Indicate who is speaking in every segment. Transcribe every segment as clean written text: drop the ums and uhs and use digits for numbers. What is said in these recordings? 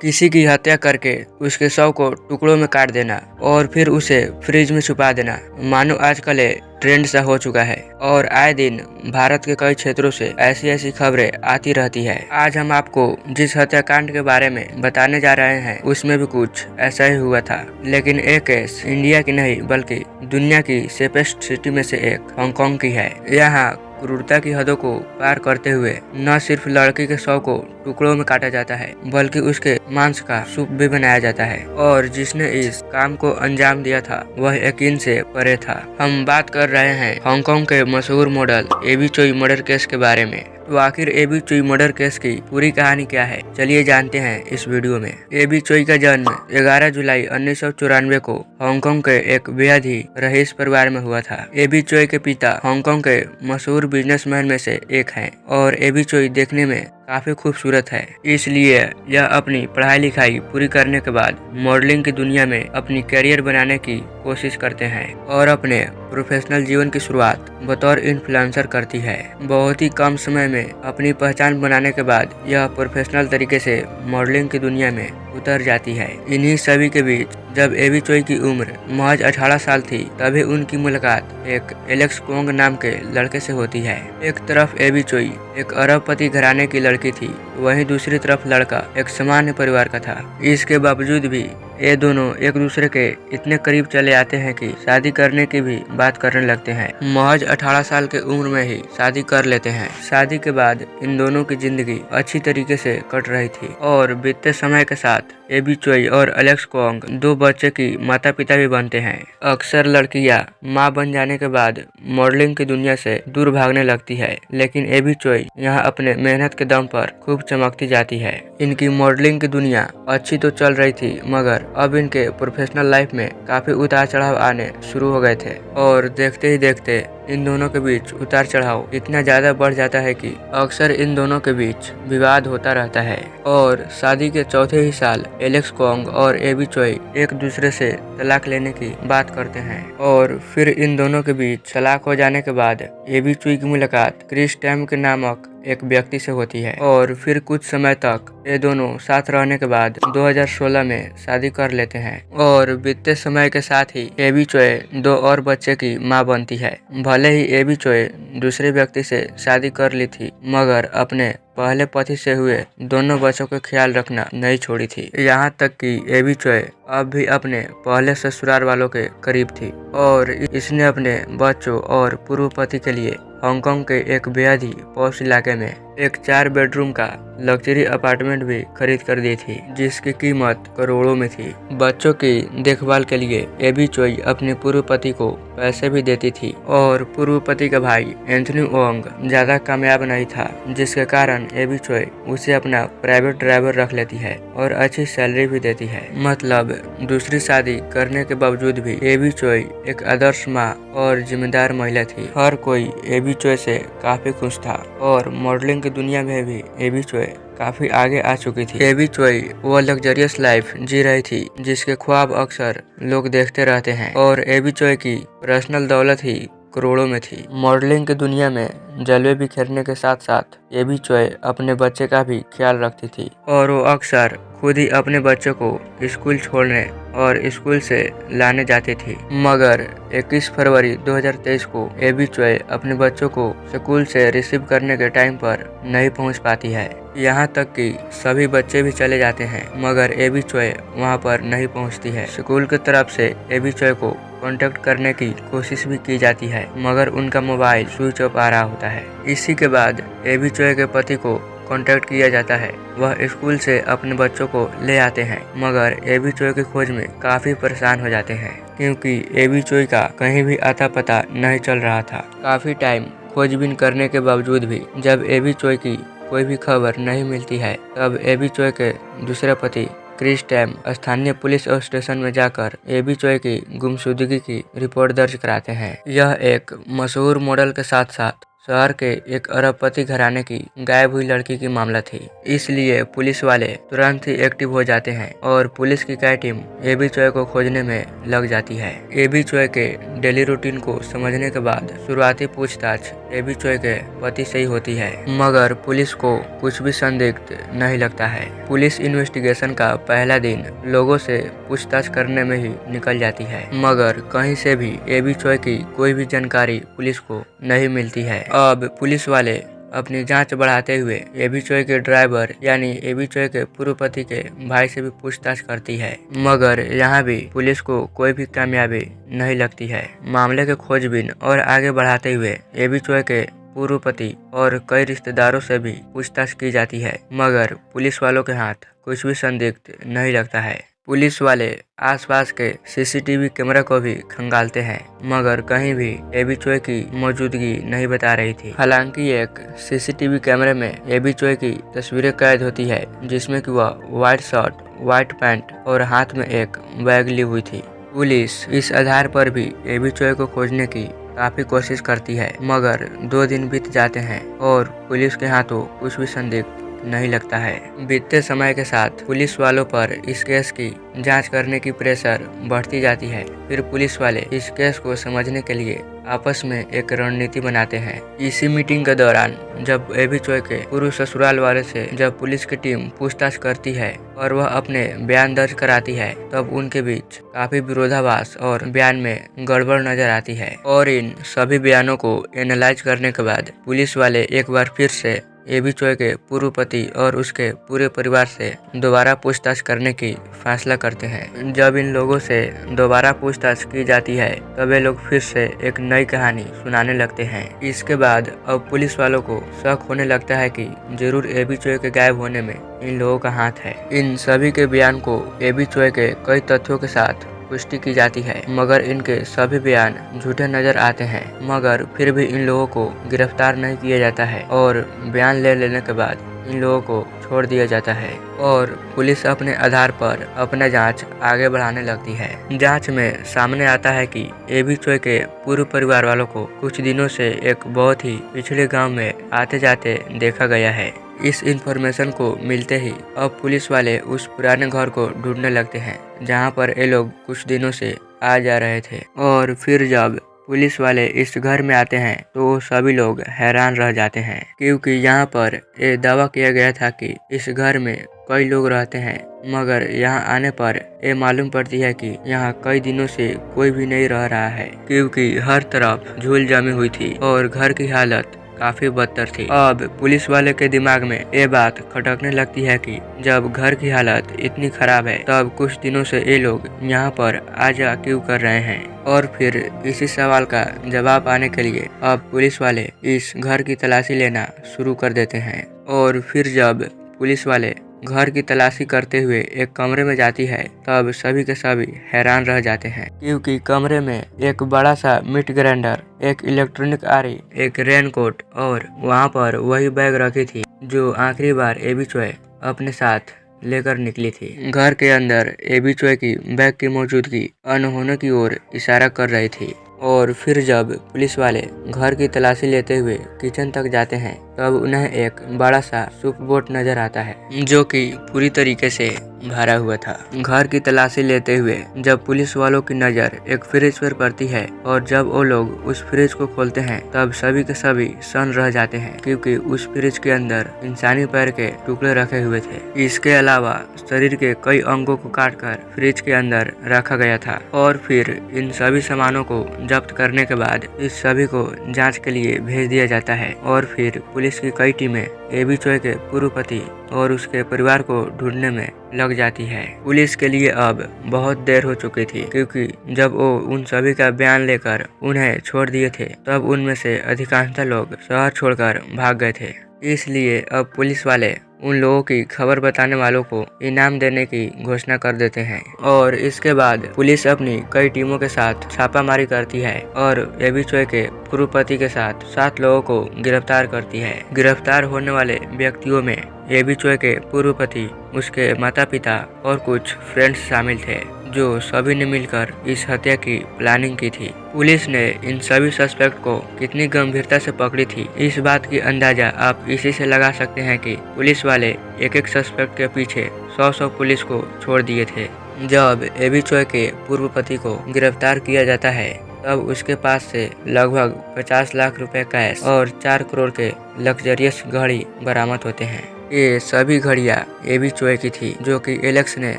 Speaker 1: किसी की हत्या करके उसके शव को टुकड़ों में काट देना और फिर उसे फ्रिज में छुपा देना मानो आजकल ये ट्रेंड सा हो चुका है। और आए दिन भारत के कई क्षेत्रों से ऐसी ऐसी खबरें आती रहती है। आज हम आपको जिस हत्याकांड के बारे में बताने जा रहे हैं उसमें भी कुछ ऐसा ही हुआ था। लेकिन एक केस इंडिया की नहीं बल्कि दुनिया की सेफेस्ट सिटी में से एक हांगकांग की है। यहाँ क्रूरता की हदों को पार करते हुए न सिर्फ लड़की के शव को टुकड़ों में काटा जाता है बल्कि उसके मांस का सूप भी बनाया जाता है। और जिसने इस काम को अंजाम दिया था वह यकीन से परे था। हम बात कर रहे हैं हांगकांग के मशहूर मॉडल एबी चोई मर्डर केस के बारे में। तो आखिर एबी चोई मर्डर केस की पूरी कहानी क्या है, चलिए जानते हैं इस वीडियो में। एबी चोई का जन्म 11 जुलाई 1994 को हांगकांग के एक बेहद ही रईस परिवार में हुआ था। एबी चोई के पिता हांगकांग के मशहूर बिजनेसमैन में से एक हैं और एबी चोई देखने में काफी खूबसूरत है, इसलिए यह अपनी पढ़ाई लिखाई पूरी करने के बाद मॉडलिंग की दुनिया में अपनी करियर बनाने की कोशिश करते हैं और अपने प्रोफेशनल जीवन की शुरुआत बतौर इन्फ्लुएंसर करती है। बहुत ही कम समय में अपनी पहचान बनाने के बाद यह प्रोफेशनल तरीके से मॉडलिंग की दुनिया में उतर जाती है। इन्हीं सभी के बीच जब एबी चोई की उम्र महज 18 साल थी तभी उनकी मुलाकात एक एलेक्स कोंग नाम के लड़के से होती है। एक तरफ एबी चोई एक अरबपति घराने की लड़की थी, वहीं दूसरी तरफ लड़का एक सामान्य परिवार का था। इसके बावजूद भी ये दोनों एक दूसरे के इतने करीब चले आते हैं कि शादी करने की भी बात करने लगते हैं। महज 18 साल के उम्र में ही शादी कर लेते हैं। शादी के बाद इन दोनों की जिंदगी अच्छी तरीके से कट रही थी और बीतते समय के साथ एबी चोई और एलेक्स कोंग दो बच्चे की माता पिता भी बनते हैं। अक्सर लड़कियां मां बन जाने के बाद मॉडलिंग की दुनिया से दूर भागने लगती है, लेकिन एबी चोई यहाँ अपने मेहनत के दम पर खूब चमकती जाती है। इनकी मॉडलिंग की दुनिया अच्छी तो चल रही थी मगर अब इनके प्रोफेशनल लाइफ में काफी उतार चढ़ाव आने शुरू हो गए थे और देखते ही देखते इन दोनों के बीच उतार चढ़ाव इतना ज्यादा बढ़ जाता है कि अक्सर इन दोनों के बीच विवाद होता रहता है। और शादी के चौथे ही साल एलेक्स कोंग और एबी चोई एक दूसरे से तलाक लेने की बात करते हैं और फिर इन दोनों के बीच तलाक हो जाने के बाद एबी चोई की मुलाकात क्रिस टैम के नामक एक व्यक्ति से होती है और फिर कुछ समय तक ये दोनों साथ रहने के बाद 2016 में शादी कर लेते हैं और बीतते समय के साथ ही एबी चोई दो और बच्चे की मां बनती है। भले ही एबी चोई दूसरे व्यक्ति से शादी कर ली थी मगर अपने पहले पति से हुए दोनों बच्चों का ख्याल रखना नहीं छोड़ी थी। यहाँ तक कि एबी चोई अब भी अपने पहले ससुराल वालों के करीब थी और इसने अपने बच्चों और पूर्व पति के लिए हांगकांग के एक बेहद ही पॉश इलाके में एक 4 बेडरूम का लग्जरी अपार्टमेंट भी खरीद कर दी थी जिसकी कीमत करोड़ों में थी। बच्चों की देखभाल के लिए एबी चोई अपने पूर्व पति को पैसे भी देती थी और पूर्व पति का भाई एंथनी ओंग ज्यादा कामयाब नहीं था, जिसके कारण एबी चोई उसे अपना प्राइवेट ड्राइवर रख लेती है और अच्छी सैलरी भी देती है। मतलब दूसरी शादी करने के बावजूद भी एबी चोई एक आदर्श माँ और जिम्मेदार महिला थी। हर कोई एबी चोई से काफी खुश था और मॉडलिंग की दुनिया में भी एबी चोई काफी आगे आ चुकी थी। एबी चोई वो लग्जरियस लाइफ जी रही थी जिसके ख्वाब अक्सर लोग देखते रहते हैं और एबी चोई की पर्सनल दौलत ही करोड़ों में थी। मॉडलिंग की दुनिया में जलवे बिखेरने के साथ साथ एबी चोई अपने बच्चे का भी ख्याल रखती थी और वो अक्सर खुद ही अपने बच्चों को स्कूल छोड़ने और स्कूल से लाने जाती थी। मगर 21 फरवरी 2023 को एबी चोई अपने बच्चों को स्कूल से रिसीव करने के टाइम पर नहीं पहुंच पाती है। यहाँ तक कि सभी बच्चे भी चले जाते हैं मगर एबी चोई वहाँ पर नहीं पहुँचती है। स्कूल की तरफ से एबी चोई को कांटेक्ट करने की कोशिश भी की जाती है मगर उनका मोबाइल स्विच ऑफ आ रहा होता है। इसी के बाद एबी चोई के पति को कांटेक्ट किया जाता है। वह स्कूल से अपने बच्चों को ले आते हैं मगर एबी चोई की खोज में काफी परेशान हो जाते हैं क्योंकि एबी चोई का कहीं भी अता पता नहीं चल रहा था। काफी टाइम खोजबीन करने के बावजूद भी जब एबी चोई की कोई भी खबर नहीं मिलती है तब एबी चोई के दूसरे पति क्रिस टैम स्थानीय पुलिस स्टेशन में जाकर एबी चोई की गुमशुदगी की रिपोर्ट दर्ज कराते हैं। यह एक मशहूर मॉडल के साथ साथ शहर के एक अरबपति घराने की गायब हुई लड़की की मामला थी। इसलिए पुलिस वाले तुरंत ही एक्टिव हो जाते हैं और पुलिस की कई टीम एबी चॉय को खोजने में लग जाती है। एबी चॉय के डेली रूटीन को समझने के बाद शुरुआती पूछताछ एबी चॉय के पति से ही होती है, मगर पुलिस को कुछ भी संदिग्ध नहीं लगता है। पुलिस इन्वेस्टिगेशन का पहला दिन लोगों से पूछताछ करने में ही निकल जाती है, मगर कहीं से भी एबी चॉय की कोई भी जानकारी पुलिस को नहीं मिलती है। अब पुलिस वाले अपनी जांच बढ़ाते हुए एबी चॉय के ड्राइवर यानी एबी चॉय के पूर्व पति के भाई से भी पूछताछ करती है, मगर यहाँ भी पुलिस को कोई भी कामयाबी नहीं लगती है। मामले के खोजबीन और आगे बढ़ाते हुए एबी चॉय के पूर्व पति और कई रिश्तेदारों से भी पूछताछ की जाती है, मगर पुलिस वालों के हाथ कुछ भी संदिग्ध नहीं लगता है। पुलिस वाले आसपास के सीसीटीवी कैमरा को भी खंगालते हैं, मगर कहीं भी एबी चॉय की मौजूदगी नहीं बता रही थी। हालांकि एक सीसीटीवी कैमरे में एबी चॉय की तस्वीरें कैद होती है, जिसमें कि वह व्हाइट शर्ट, व्हाइट पैंट और हाथ में एक बैग ली हुई थी। पुलिस इस आधार पर भी एबी चॉय को खोजने की काफी कोशिश करती है, मगर 2 दिन बीत जाते हैं और पुलिस के हाथों कुछ भी संदिग्ध नहीं लगता है। बीतते समय के साथ पुलिस वालों पर इस केस की जांच करने की प्रेशर बढ़ती जाती है। फिर पुलिस वाले इस केस को समझने के लिए आपस में एक रणनीति बनाते हैं। इसी मीटिंग के दौरान जब एबी चॉय के पूर्व ससुराल वाले से जब पुलिस की टीम पूछताछ करती है और वह अपने बयान दर्ज कराती है, तब उनके बीच काफी विरोधाभास और बयान में गड़बड़ नजर आती है। और इन सभी बयानों को एनालाइज करने के बाद पुलिस वाले एक बार फिर से एबी चॉय के पूर्व पति और उसके पूरे परिवार से दोबारा पूछताछ करने की फैसला करते हैं। जब इन लोगों से दोबारा पूछताछ की जाती है, तब वे लोग फिर से एक नई कहानी सुनाने लगते हैं। इसके बाद अब पुलिस वालों को शक होने लगता है कि जरूर एबी चॉय के गायब होने में इन लोगों का हाथ है। इन सभी के बयान को एबी चॉय के कई तथ्यों के साथ पुष्टि की जाती है, मगर इनके सभी बयान झूठे नजर आते हैं। मगर फिर भी इन लोगों को गिरफ्तार नहीं किया जाता है और बयान ले लेने के बाद इन लोगों को छोड़ दिया जाता है और पुलिस अपने आधार पर अपना जांच आगे बढ़ाने लगती है। जांच में सामने आता है कि एबी चॉय के पूर्व परिवार वालों को कुछ दिनों से एक बहुत ही पिछड़े गांव में आते जाते देखा गया है। इस इंफॉर्मेशन को मिलते ही अब पुलिस वाले उस पुराने घर को ढूंढने लगते हैं, जहां पर ये लोग कुछ दिनों से आ जा रहे थे। और फिर जब पुलिस वाले इस घर में आते हैं तो सभी लोग हैरान रह जाते हैं, क्योंकि यहाँ पर ये दावा किया गया था कि इस घर में कई लोग रहते हैं, मगर यहाँ आने पर ये मालूम पड़ती है कि यहाँ कई दिनों से कोई भी नहीं रह रहा है, क्योंकि हर तरफ धूल जमी हुई थी और घर की हालत काफी बदतर थी। अब पुलिस वाले के दिमाग में ये बात खटकने लगती है कि जब घर की हालत इतनी खराब है, तब कुछ दिनों से ये लोग यहाँ पर आ जा क्यों कर रहे हैं। और फिर इसी सवाल का जवाब पाने के लिए अब पुलिस वाले इस घर की तलाशी लेना शुरू कर देते हैं। और फिर जब पुलिस वाले घर की तलाशी करते हुए एक कमरे में जाती है, तब सभी के सभी हैरान रह जाते हैं, क्योंकि कमरे में एक बड़ा सा मीट ग्राइंडर, एक इलेक्ट्रॉनिक आरी, एक रेनकोट और वहाँ पर वही बैग रखी थी जो आखिरी बार एबी चॉय अपने साथ लेकर निकली थी। घर के अंदर एबी चॉय की बैग की मौजूदगी अनहोनी की ओर इशारा कर रही थी। और फिर जब पुलिस वाले घर की तलाशी लेते हुए किचन तक जाते हैं, तब उन्हें एक बड़ा सा सूप बोट नजर आता है, जो कि पूरी तरीके से भरा हुआ था। घर की तलाशी लेते हुए जब पुलिस वालों की नजर एक फ्रिज पर पड़ती है और जब वो लोग उस फ्रिज को खोलते हैं, तब सभी के सभी सन्न रह जाते हैं, क्योंकि उस फ्रिज के अंदर इंसानी पैर के टुकड़े रखे हुए थे। इसके अलावा शरीर के कई अंगों को काटकर फ्रिज के अंदर रखा गया था। और फिर इन सभी सामानों को जब्त करने के बाद इस सभी को जांच के लिए भेज दिया जाता है। और फिर पुलिस की कई टीमें एबी चॉय के पूर्व पति और उसके परिवार को ढूंढने में लग जाती है। पुलिस के लिए अब बहुत देर हो चुकी थी, क्योंकि जब वो उन सभी का बयान लेकर उन्हें छोड़ दिए थे, तब उनमें से अधिकांशतः लोग शहर छोड़कर भाग गए थे। इसलिए अब पुलिस वाले उन लोगों की खबर बताने वालों को इनाम देने की घोषणा कर देते हैं और इसके बाद पुलिस अपनी कई टीमों के साथ छापामारी करती है और एबी चोय के पूर्व पति के साथ 7 लोगों को गिरफ्तार करती है। गिरफ्तार होने वाले व्यक्तियों में एबी चोय के पूर्व पति, उसके माता पिता और कुछ फ्रेंड्स शामिल थे, जो सभी ने मिलकर इस हत्या की प्लानिंग की थी। पुलिस ने इन सभी सस्पेक्ट को कितनी गंभीरता से पकड़ी थी, इस बात की अंदाजा आप इसी से लगा सकते हैं कि पुलिस वाले एक एक सस्पेक्ट के पीछे 100 पुलिस को छोड़ दिए थे। जब एबी चोय के पूर्व पति को गिरफ्तार किया जाता है तब उसके पास से लगभग 50 लाख रुपए कैश और 4 करोड़ के लग्जरियस घड़ी बरामद होते हैं। ये सभी घड़ियां एबी चोय की थी, जो कि एलेक्स ने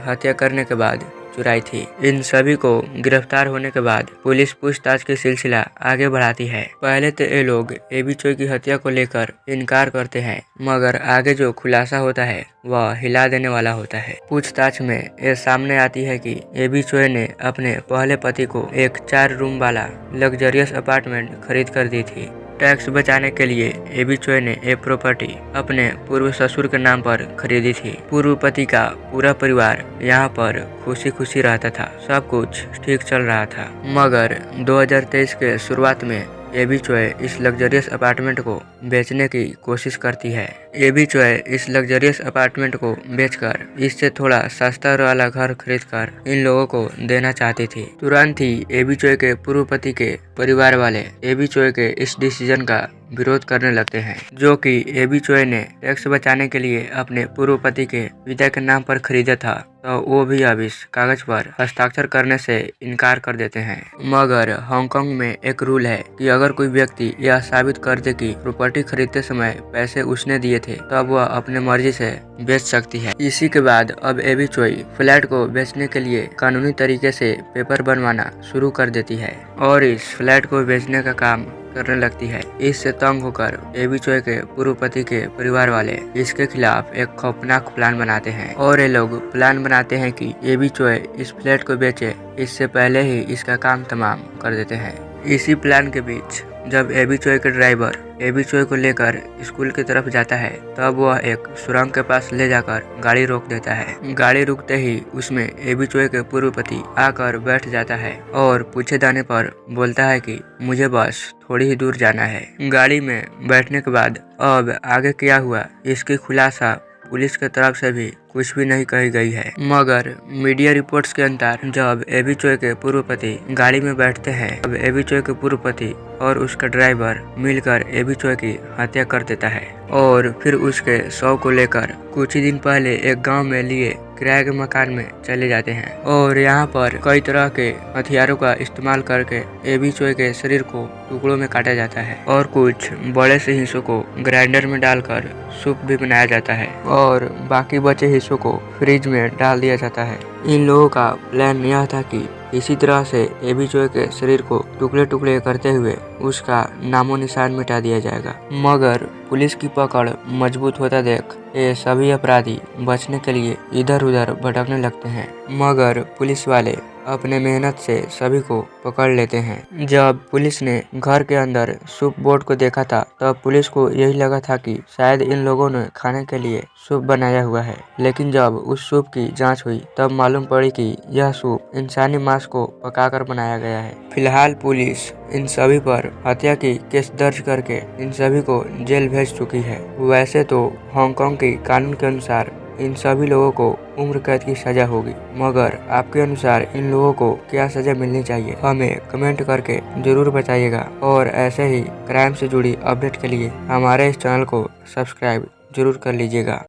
Speaker 1: हत्या करने के बाद चुराई थी। इन सभी को गिरफ्तार होने के बाद पुलिस पूछताछ की सिलसिला आगे बढ़ाती है। पहले तो ये लोग एबी चोय की हत्या को लेकर इनकार करते हैं, मगर आगे जो खुलासा होता है वह हिला देने वाला होता है। पूछताछ में ये सामने आती है कि एबी चोय ने अपने पहले पति को एक 4 रूम वाला लग्जरियस अपार्टमेंट खरीद कर दी थी। टैक्स बचाने के लिए एबी चोय ने ये प्रॉपर्टी अपने पूर्व ससुर के नाम पर खरीदी थी। पूर्व पति का पूरा परिवार यहाँ पर खुशी खुशी रहता था, सब कुछ ठीक चल रहा था। मगर 2023 के शुरुआत में एबी चोय इस लग्जरियस अपार्टमेंट को बेचने की कोशिश करती है। एबी चोय इस लग्जरियस अपार्टमेंट को बेचकर इससे थोड़ा सस्ता वाला घर खरीदकर इन लोगों को देना चाहती थी। तुरंत ही एबी चोय के पूर्व पति के परिवार वाले एबी चोय के इस डिसीजन का विरोध करने लगते हैं, जो कि एबी चोय ने टैक्स बचाने के लिए अपने पूर्व पति के पिता के नाम पर खरीदा था, तो वो भी अब इस कागज पर हस्ताक्षर करने से इनकार कर देते हैं। मगर हांगकांग में एक रूल है कि अगर कोई व्यक्ति यह साबित कर दे कि प्रॉपर्टी खरीदते समय पैसे उसने दिए थे, तब वह अपने मर्जी से बेच सकती है। इसी के बाद अब एबी चोय फ्लैट को बेचने के लिए कानूनी तरीके से पेपर बनवाना शुरू कर देती है और इस फ्लैट को बेचने का काम करने लगती है। इससे तंग होकर एबी चोय के पूर्व पति के परिवार वाले इसके खिलाफ एक खौफनाक प्लान बनाते हैं और ये लोग प्लान बनाते हैं कि एबी चोय इस फ्लैट को बेचे, इससे पहले ही इसका काम तमाम कर देते हैं। इसी प्लान के बीच जब एबी चोय के ड्राइवर एबी चोय को लेकर स्कूल की तरफ जाता है, तब वह एक सुरंग के पास ले जाकर गाड़ी रोक देता है। गाड़ी रुकते ही उसमें एबी चोय के पूर्व पति आकर बैठ जाता है और पूछे जाने पर बोलता है कि मुझे बस थोड़ी ही दूर जाना है। गाड़ी में बैठने के बाद अब आगे क्या हुआ इसकी खुलासा पुलिस के तरफ से भी कुछ भी नहीं कही गई है। मगर मीडिया रिपोर्ट्स के अनुसार जब एबी चोय के पूर्व पति गाड़ी में बैठते हैं, तब एबी चोय के पूर्व पति और उसका ड्राइवर मिलकर एबी चोय की हत्या कर देता है और फिर उसके शव को लेकर कुछ ही दिन पहले एक गांव में लिए किराए के मकान में चले जाते हैं और यहाँ पर कई तरह के हथियारों का इस्तेमाल करके एबी चोय के शरीर को टुकड़ों में काटा जाता है और कुछ बड़े से हिस्सों को ग्राइंडर में डालकर सूप भी बनाया जाता है और बाकी बचे हिस्सों को फ्रिज में डाल दिया जाता है। इन लोगों का प्लान यह था कि इसी तरह से एबी चोय के शरीर को टुकड़े टुकड़े करते हुए उसका नामो निशान मिटा दिया जाएगा। मगर पुलिस की पकड़ मजबूत होता देख ये सभी अपराधी बचने के लिए इधर उधर भटकने लगते हैं, मगर पुलिस वाले अपने मेहनत से सभी को पकड़ लेते हैं। जब पुलिस ने घर के अंदर सूप बोर्ड को देखा था, तब पुलिस को यही लगा था कि शायद इन लोगों ने खाने के लिए सूप बनाया हुआ है, लेकिन जब उस सूप की जांच हुई तब मालूम पड़ी कि यह सूप इंसानी मांस को पकाकर बनाया गया है। फिलहाल पुलिस इन सभी पर हत्या की केस दर्ज करके इन सभी को जेल भेज चुकी है। वैसे तो हांगकांग के कानून के अनुसार इन सभी लोगों को उम्र कैद की सजा होगी, मगर आपके अनुसार इन लोगों को क्या सजा मिलनी चाहिए हमें कमेंट करके जरूर बताइएगा और ऐसे ही क्राइम से जुड़ी अपडेट के लिए हमारे इस चैनल को सब्सक्राइब जरूर कर लीजिएगा।